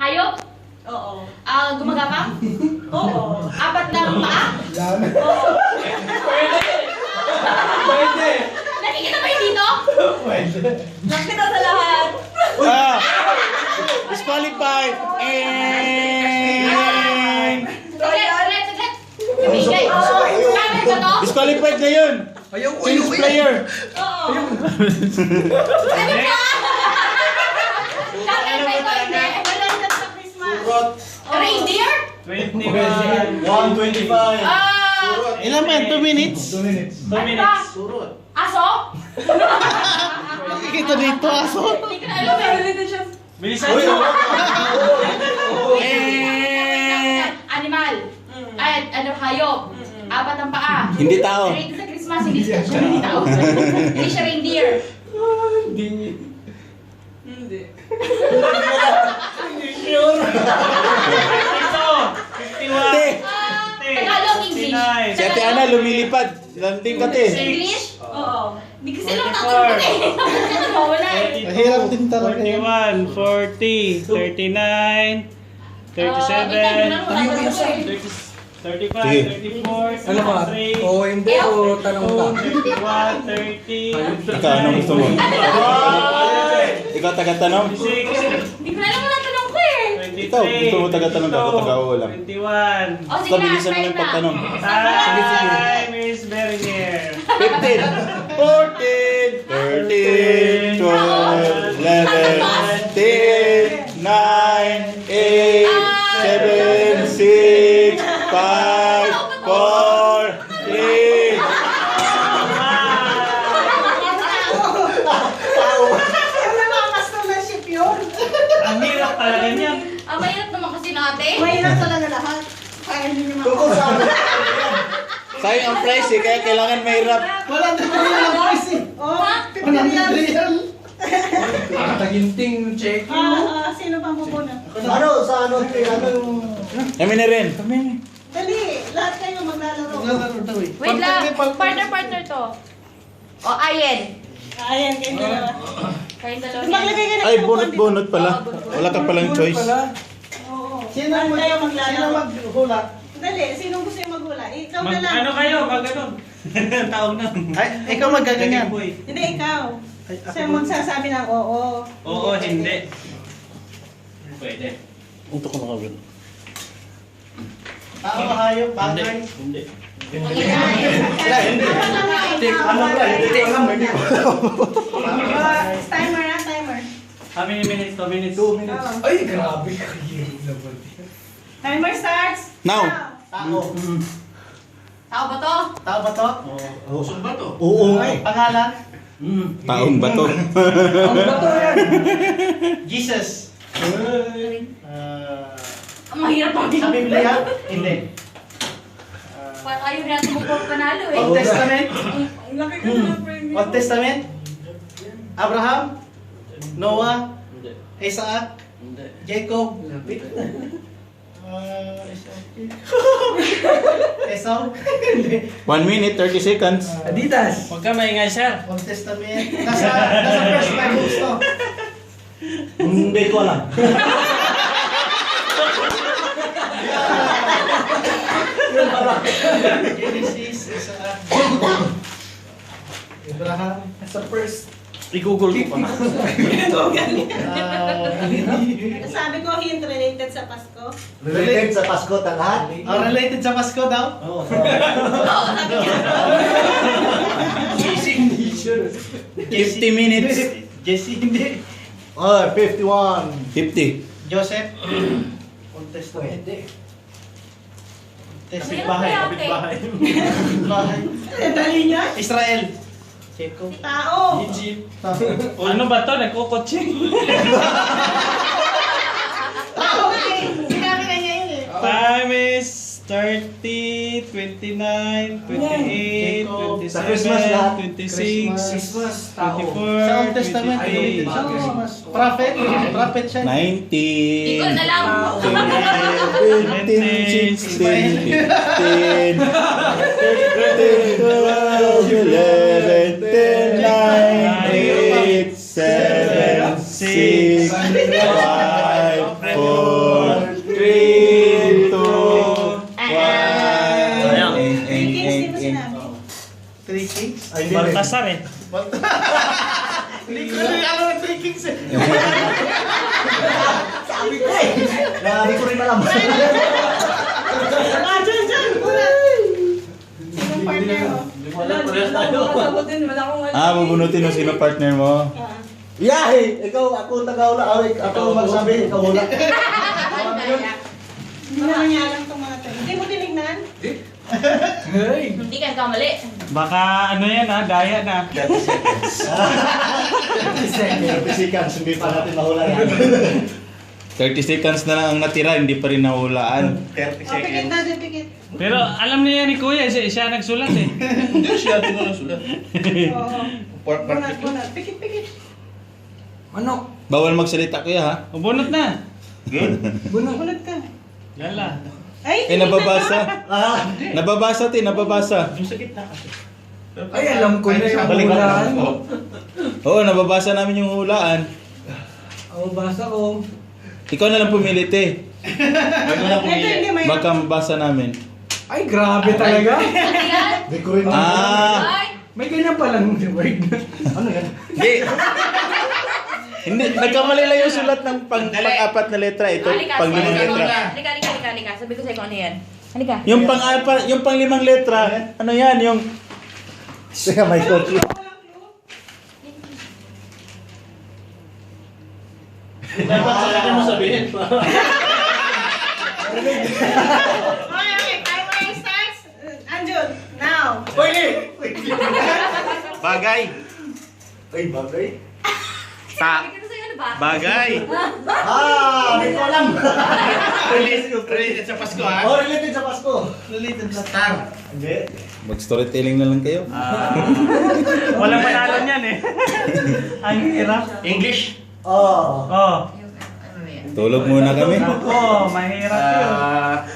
Hayop? Oo. Gumagapang? Oo. 4 na paa? Oo. Pwede! Nakikita ba yung dito? Pwede! Nakita sa lahat. Disqualified! Saglit. Ibigay. Camera ba to? Disqualified na yun! Change player! Oo. Ano ba? Camera ba ito? Hindi. Malapit sa Christmas. Surot! Reindeer? 125! Ilan man? 2 minutes? 2 minutes. Ano ba? Surot! Aso? Nakikita dito aso. Hindi ko na alam eh. Malapit siya. Bilisan Uy! nyo! Animal. Ay, hayop. 4 ang paa. Hindi tao. Ready sa Christmas, hindi siya hindi tao. Hindi siya reindeer. Hindi. Hindi. Hindi sure! Ito! 51! Te! Tagalog, English. Si Ate Ana lumilipad. Landing ka te. English? Oo. Hindi kasi lang tatanong eh. Wala eh. Mahirap din talaga yan. 41, 40, 39, 37, 35, Sige. 34, Ano ba? 33, Oo, hindi o tanong ka? 51, 30, Ikaw, anong gusto mo? Ikaw taga-tanong? 26, Hindi ko na alam mo tanong ko eh. 23, Ito, gusto mo taga-tanong ka, ako taga-oo lang. 21. O sige Basta na, bilisan mo try yung na. pagtanong. Time is very near. 15, 14, 13, 12, 11, 10, 9, 8, 7, 6, 5, 4, 3. Namamas na na ship yun. Ang hirap talaga niyan. Mahirap naman kasi natin. Mahirap talaga lahat. Kaya hindi niyo Tungkol sa ano? Sayang ang price eh, kaya kailangan mahirap. Wala na lang price eh! Oh, Ha? 50 real. Taginting check. Sino pang pupunta? Ano? Sa ano? Ano yung... Kami na rin. Dali, lahat kayo maglalaro. Naglalaro daw eh. Wait lang. Partner to. O, Ayen. Ayan, kayo dalawa. Kayong dalawa. Maglagay ka na Ay, yung bunot-bunot pala. Wala ka palang choice. Oo. Sino Lahat mag- kayo Sino maglalaro. maghula? Dali, sinong gusto yung maghula? Ikaw na Mag, lang. ano kayo? Mag ano? Taong na. Ay, ikaw magaganyan. Boy. Hindi, ikaw. Ay, ako Siya ba? magsasabi ng oo. Oo, hindi. Pwede. Untok ko makawin. Tao, hayop, bagay. Hindi. Hindi, ano ba? Hindi alam, hindi ko alam. Timer na, timer. How many minutes? 2 minutes? 2 minutes. Oo. Ay, grabe kayo naman. Timer starts. Now. Tao. Tao ba to? Tao ba to? Oo. Saan ba to? Oo. Ay, pangalan? Taong ba to? Ano ba to yan? Jesus. Ang mahirap pa Sa Biblia? Hindi. Ayaw natin magpapanalo eh. Old Testament? Ang laki ka na, friend. Old Testament? Abraham? Noah? Hindi. Isaac? Hindi. Jacob? Esau? 1 minute, 30 seconds. Adidas. Huwag ka maingay, sir. Old Testament. Nasa first five books to. Hindi ko alam. Genesis, Isaac, Abraham. Nasa first. I-google ko pa. Sabi ko, hint related sa Pasko. Related sa Pasko ta lahat? Related sa Pasko daw? Oo, sabi niya. 50 minutes. Jesse, hindi. Oh, 51. 50. Joseph. Old Testament. Mahirap kaya, Bahay. Dali niya. Israel. Jacob. Tao. Egypt. Ano ba to? Nagkukutsing. Tao eh. Sinabi na niya yun eh. Time is 30, 29, 28, Jacob. 27, Sa Christmas lahat. 26, Christmas. Tao. 24, Sa Old Testament. 28. Sa Christmas. Prophet. Prophet siya. 90. Hindi ko na lang. 15, 16, 15, 13, 12, 11, 10, 9, 8, 7, 6, 5, 4, Baltasar eh. Hindi ko rin alam ang 3 kings eh. Sabi ko eh. Hindi ko rin alam. Ah, dyan. Una. Sinong partner mo? Wala, parehas tayo. Bubunutin mo sino partner mo. Ah. Yahe! Ikaw, ako tagawala. Ako magsabi, ikaw wala. Hindi naman niya alam itong mga tayo. Hindi mo tinignan? Hindi ka kamali. Baka ano yan ha, daya na. 30 seconds, hindi pa natin mahula yan. 30 seconds na lang ang natira, hindi pa rin nahulaan. 30 Oh, pikit na dyan, pikit. Pero alam niya ni Kuya, siya nagsulat eh. Hindi siya din ang sulat. Oo. Bunot. Pikit. Bawal magsalita kuya ha. Bunot na. Bunot ka. Yala. Ay, Eh nababasa. Nababasa nababasa. Yung sa gitna kasi. Ay, alam ko na yung hulaan. Oo, nababasa namin yung hulaan. Ang basa ko. Ikaw na lang pumilit eh. Bago na Ito hindi may... Baka mabasa namin. Ay, grabe talaga. Ano yan? Hindi ko rin Ay! May ganyan palang word. Ano yan? Hindi. Hindi, nagkamali lang yung sulat ng pang-apat na letra. Ito, Halika, pang-limang letra. halika. Sabi ko sa'yo kung ano yan. Halika. Yung pang-apat, yung pang-limang letra, ano yan, yung... Sige, may coach. Dapat sa akin mo sabihin. Okay. Timer starts. Anjun, now. Pwede! Bagay. Ay, bagay. Sabi ko sa'yo ano ba? Bagay. Hindi ko alam. Related sa Pasko ha? Oh, related sa Pasko. Related sa star. Hindi. Mag-storytelling na lang kayo. Walang panalo niyan eh. Ang hirap. English. Oh. Oh. Ano yan? Tulog muna kami. Oh, mahirap yun.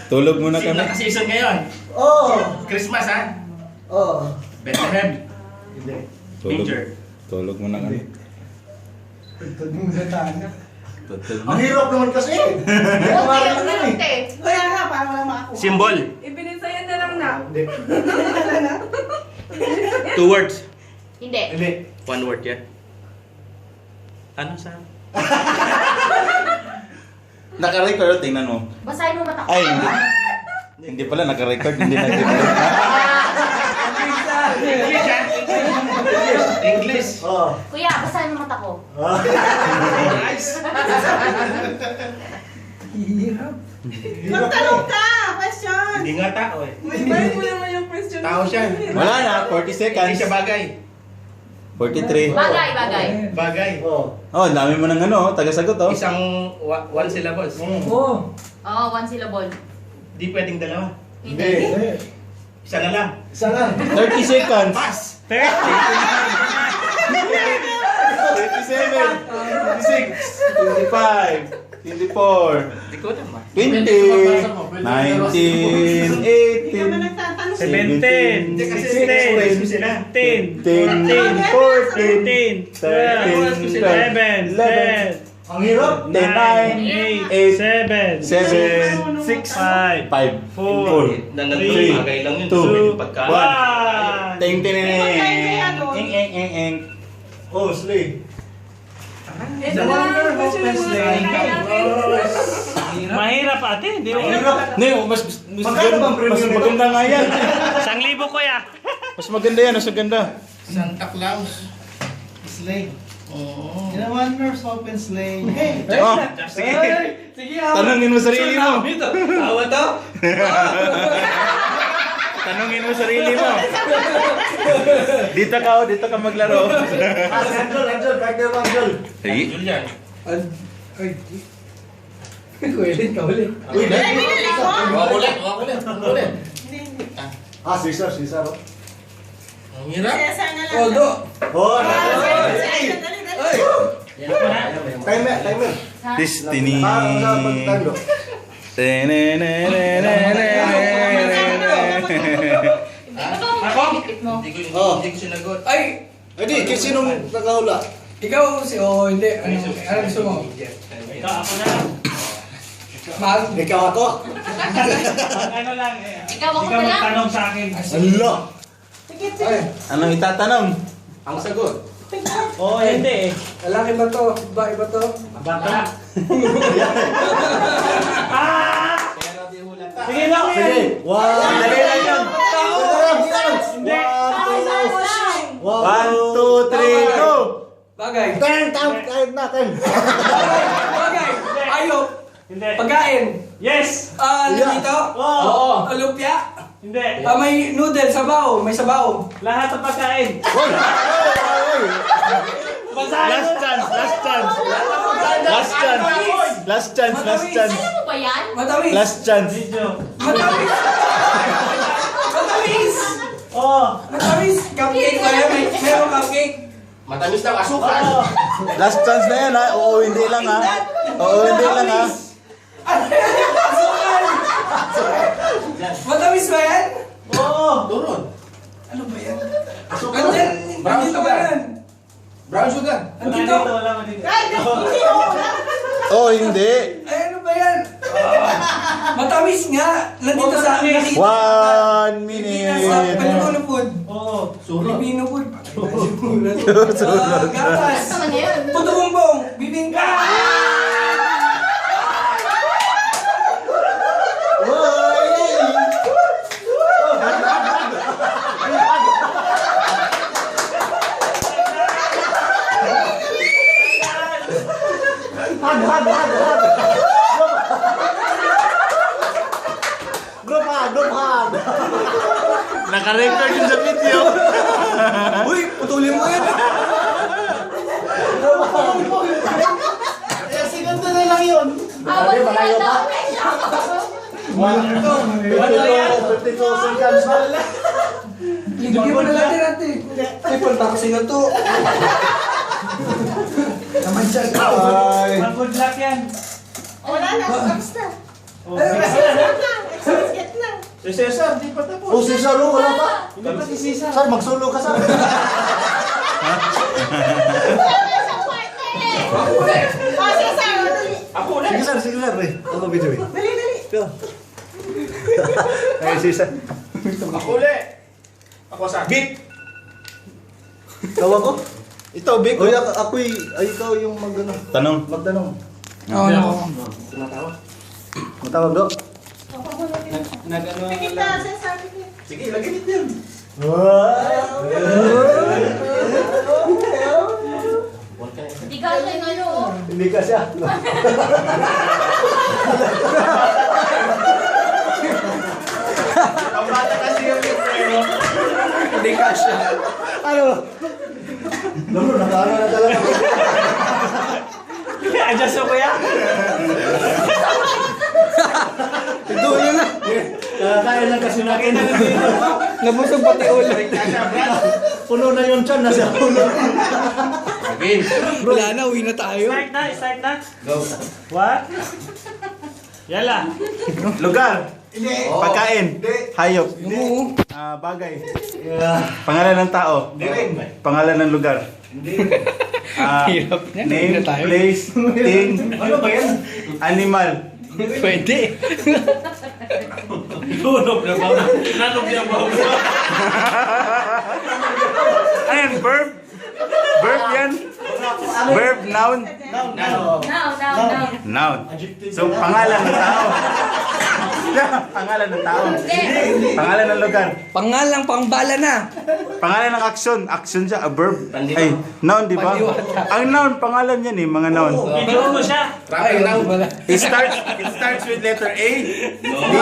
Tulog muna Sino kami. kasi season ngayon? Oh. Christmas ha? Oh. Bethlehem. Hindi. Tulog. Major. Tulog muna kami. Ang hirap naman kasi. Hindi ko Okay, alam ang eh. te. Kaya nga, para wala makakuha. Symbol. Ibinisayan na lang na. Hindi. 2 words. Hindi. Hindi. 1 word yan. Ano sa? Naka-record, tingnan mo. Basahin mo mata ko. Ay, hindi. Hindi pala, naka-record, hindi nag-record. English ha? English. Oh. Kuya, basahin mo mata ko. Nice. Hirap. Magtanong ka! Question! Hindi nga tao eh. Balik mo naman yung question. Tao siya. Wala na, 40 Hindi seconds. siya bagay. 43. Bagay. Bagay. Oh. Oh, ang dami mo ng ano, taga-sagot oh. Isang 1 syllables. Oh. Oo, one syllable. Di pwedeng dalawa. Hindi. Isa na lang. Isa lang. 30 seconds. Pass. 30. 37. 26. 25. 24. Di ko naman. 20. 19. Hindi ka man 18. nagtatanong. 17, Hindi kasi 16, 10. 15, 14. 13, 12, 11, 10, Ang hirap. 9, 8, 7, 7, 6, 5, 5. 4, Nandun bagay lang yun. 2, Pagka. 1. Ting ting ting Eng, eng eng eng eng. Oh, slay. The wonder hopeless lane. Mahirap ate, hindi mo. No, mas Magkano bang premium nito? maganda nga yan. 1,000 kuya. Mas maganda yan, mas maganda. Santa Claus. Slay. Oo. The wonder hopeless lane. Oh, Sige. Sige, tanungin mo sarili mo. Tawa to. Tanungin mo sarili mo. Dito ka maglaro. Si Angel, partner mo, Angel. Julian. Ay. Kuya, ka ulit. Uy, Ay, binili ko! Ulit. Caesar. Oh. Ang hirap. Cesar na lang. Odo. Oh, Dali. timer. Destiny. Parang sa pagtando. Ako? Mo. Hindi ko sinagot. Ay! Edi, sinong nakahula? Ikaw si... Oh, hindi. Ano gusto mo? Ikaw ako na. Mahal. Ikaw ako. Ano lang eh. Ikaw ako Ikaw na lang. magtanong sa akin. Ala. Ay, Anong itatanong? Ang sagot. Oo, hindi eh. lalaki ba to? Babae ba to? Baka. Sige lang yan. Sige. One. Dali lang yun. Hindi. 1, 2, 3, go! Bagay. Turn natin. Bagay. Ayop. Hindi. Pagkain. Yes. Dito? Oo. Lumpia? Hindi. May noodle, sabaw. May sabaw. Lahat ng pagkain. Last chance, last chance. Last chance. Last chance, last chance. Alam mo ba yan? Matamis. Last chance. Video. Matamis. Matamis. Oo. Matamis. Cupcake ba yan? Meron cupcake. Matamis daw asukal. Oo. Last chance na yan ha. Oo, hindi lang ha. Oo, hindi lang ha. Matamis ba yan? Oo. Turun. Ano ba yan? Asukal. Andyan. Brown Andito ba sugar. yan? Brown sugar. Andito. Wala mo dito. Oo, hindi. Ay, ano ba yan? Matamis nga. Nandito sa akin. 1 Pilipinas sa minute. Filipino food. Oo. Filipino food. Susunod. Gatas. Tama na yun. Puto bumbong. Bibingka. Group hug. Naka-record yun sa video. Uy, putulin mo yan. Segundo na lang yun. Awal ko malayo yan pa. daw. 52 seconds pa. Bigyan mo na natin. Ay, pantaksi na to. Naman siya. Ay. Good luck yan. Wala na, tapos na. Get na. Si Cesar, di pa tapos. Oh, Cesar, wala pa. Hindi pa si Cesar. Sir, mag-solo ka, sir. Wala sa parte. Kasi sa Ako ulit. Sige, sir, sige, sir. Ako, video. Dali. Ay, Cesar. Ako ulit. Ako sa beat. Tawag ko. Ito, Big. Oy, ako'y, ikaw yung Tanong. magtanong. Oo, no. Matawag do. Kita sa sabi ko. Sige, lagyan nito yun. Di ka lang ano. Hindi ka siya. Ang bata kasi yung pero. Hindi ka siya. Ano? Lalo, nakaano na talaga. Adjust mo kuya. Dulo na. Kakain lang kasi natin. Nabusog pati ulo. Puno na yung tiyan, nasa puno. Again. Wala na, uwi na tayo. Start na. Go. What? Yala. Lugar. Pagkain. Hayop. Yung Bagay. Pangalan ng tao. Hindi rin. Pangalan ng lugar. Hirap niya, Name, na tayo. place, thing, Ano ba yan? animal. Pwede. Tunog na ba? Nanog niya ba? Ayan, verb. Verb yan. Verb, noun. Now. Noun. So, pangalan ng tao. Pangalan ng tao. Pangalan ng lugar. Pangalang pangbala na. Pangalan ng action. Action siya, a verb. Pandiwa. Ay, noun, di ba? Pandiwata. Ang noun, pangalan yan eh, mga noun. Video mo siya. Traffic now. Wala. It starts with letter A, B,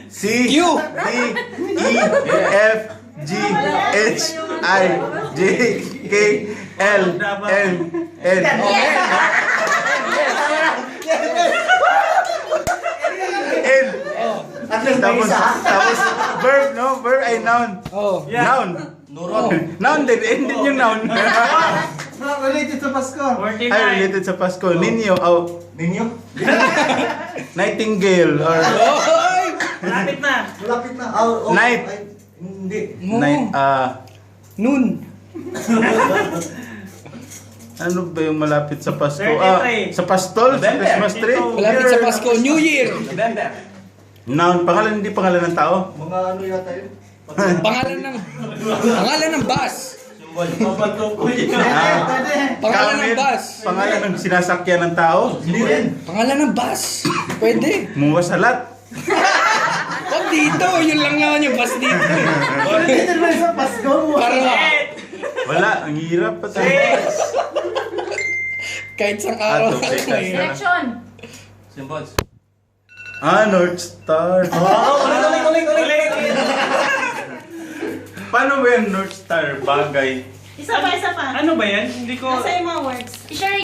C, Q. D, E, F, G, H, I, J, K, L, M, N. N. At least may Tapos, isa. tapos, verb, no? Verb ay noun. Oh. Noun. Oh. Noun din, N din yung noun. Related sa Pasko. 49. Ay, related sa Pasko. Ninyo, oh, Ninyo? nightingale, or Oy! Malapit na. Malapit na. Night. Ay, hindi. Mo. night, Noon. ano ba yung malapit sa Pasko? 33. Sa Pastol? Sa November. Christmas tree? Ito. Malapit sa Pasko. New Year. November. Noun, pangalan, hindi pangalan ng tao? Mga ano yata yun? Pangalan ng bus. Pangalan ng Gamit, bus. pangalan ng sinasakyan ng tao. Hindi rin. Pangalan ng bus. Pwede. Muwasalat. Huwag dito. Yun lang naman yung bus dito. Dito naman sa Pasko mo. Para Wala, ang hirap pa tayo. kahit sa araw. Direction. North Star. Ulit. Paano ba yan North Star bagay? Isa pa. Ano ba yan? Hindi ko... Nasa yung mga words. Teacher